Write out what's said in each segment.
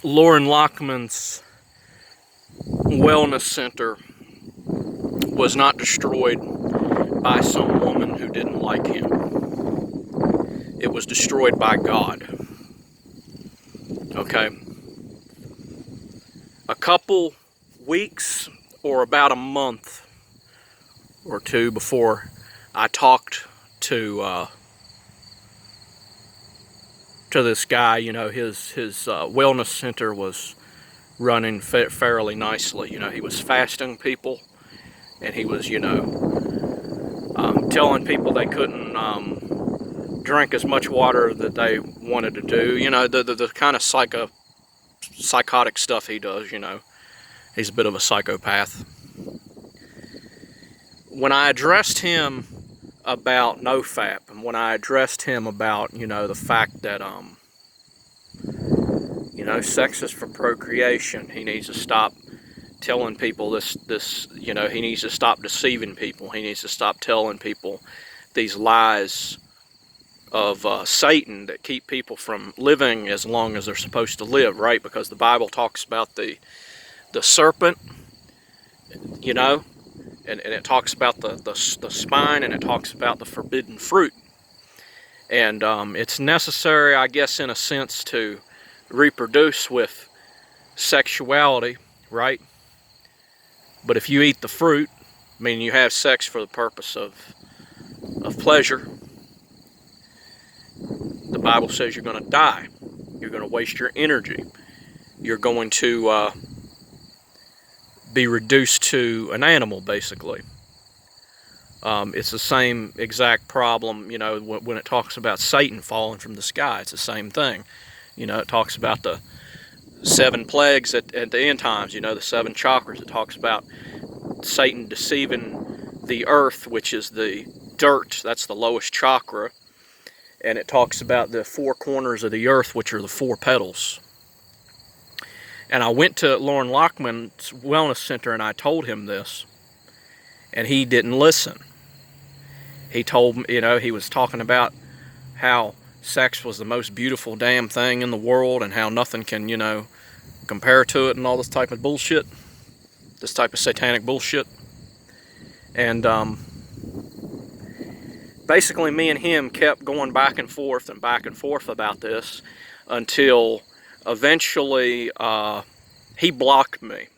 Loren Lockmans' wellness center was not destroyed by some woman who didn't like him. It was destroyed by God. Okay? A couple weeks or about a month or two before I talked to this guy, you know, his wellness center was running fairly nicely. You know, he was fasting people, and he was, telling people they couldn't drink as much water that they wanted to do. You know, the kind of psychotic stuff he does. You know, he's a bit of a psychopath. When I addressed him about NoFap, and when I addressed him about, the fact that sex is for procreation, he needs to stop telling people this, he needs to stop deceiving people. He needs to stop telling people these lies of Satan that keep people from living as long as they're supposed to live, right? Because the Bible talks about the serpent, and it talks about the spine, and it talks about the forbidden fruit. And it's necessary, I guess, in a sense, to reproduce with sexuality, right? But if you eat the fruit, meaning you have sex for the purpose of pleasure, the Bible says you're going to die. You're going to waste your energy. You're going to be reduced to an animal, basically. It's the same exact problem, when it talks about Satan falling from the sky. It's the same thing. It talks about the 7 plagues at the end times, the 7 chakras. It talks about Satan deceiving the earth, which is the dirt. That's the lowest chakra. And it talks about the 4 corners of the earth, which are the 4 petals. And I went to Loren Lockmans' wellness center and I told him this, and he didn't listen. He told me, he was talking about how sex was the most beautiful damn thing in the world and how nothing can, compare to it and all this type of bullshit. This type of satanic bullshit. And basically me and him kept going back and forth about this until eventually he blocked me.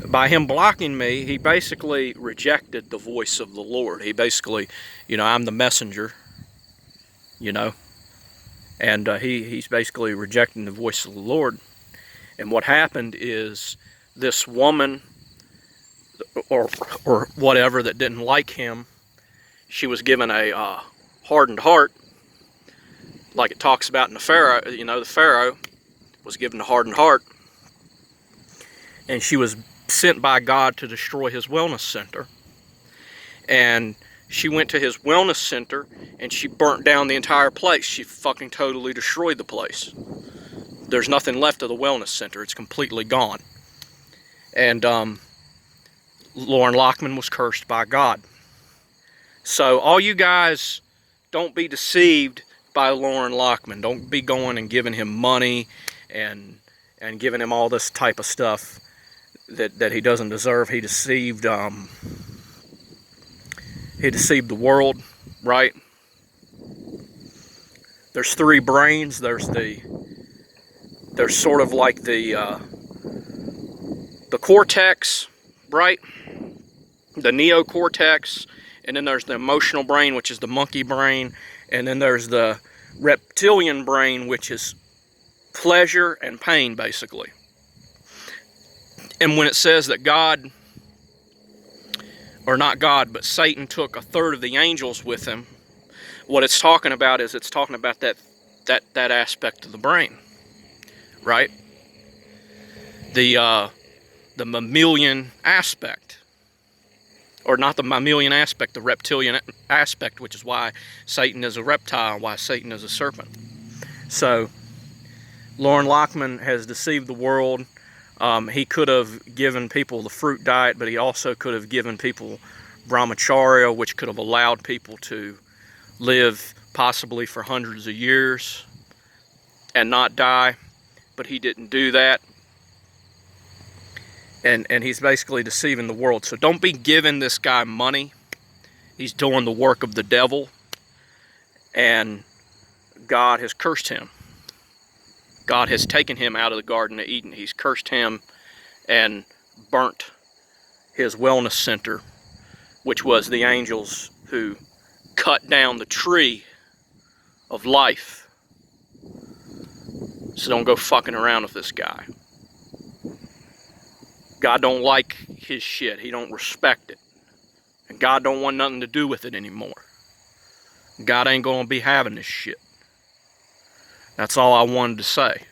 By him blocking me, he basically rejected the voice of the Lord. He basically, I'm the messenger, and he's basically rejecting the voice of the Lord. And what happened is this woman or whatever that didn't like him, she was given a hardened heart, like it talks about in the Pharaoh. The Pharaoh was given a hardened heart, and she was sent by God to destroy his wellness center. And she went to his wellness center and she burnt down the entire place. She fucking totally destroyed the place. There's nothing left of the wellness center. It's completely gone. And Loren Lockman was cursed by God. So all you guys, don't be deceived by Loren Lockman. Don't be going and giving him money and giving him all this type of stuff that he doesn't deserve. He deceived the world, right? There's 3 brains. There's sort of like the cortex, right? The neocortex, and then there's the emotional brain, which is the monkey brain, and then there's the reptilian brain, which is pleasure and pain, basically. And when it says that God, or not God, but Satan took 1/3 of the angels with him, what it's talking about is it's talking about that aspect of the brain, right? The mammalian aspect, or not the mammalian aspect, the reptilian aspect, which is why Satan is a reptile, why Satan is a serpent. So Loren Lockman has deceived the world. He could have given people the fruit diet, but he also could have given people brahmacharya, which could have allowed people to live possibly for hundreds of years. and not die, but he didn't do that. And he's basically deceiving the world. So don't be giving this guy money. He's doing the work of the devil, and God has cursed him. God has taken him out of the Garden of Eden. He's cursed him and burnt his wellness center, which was the angels who cut down the tree of life. So don't go fucking around with this guy. God don't like his shit. He don't respect it. And God don't want nothing to do with it anymore. God ain't gonna be having this shit. That's all I wanted to say.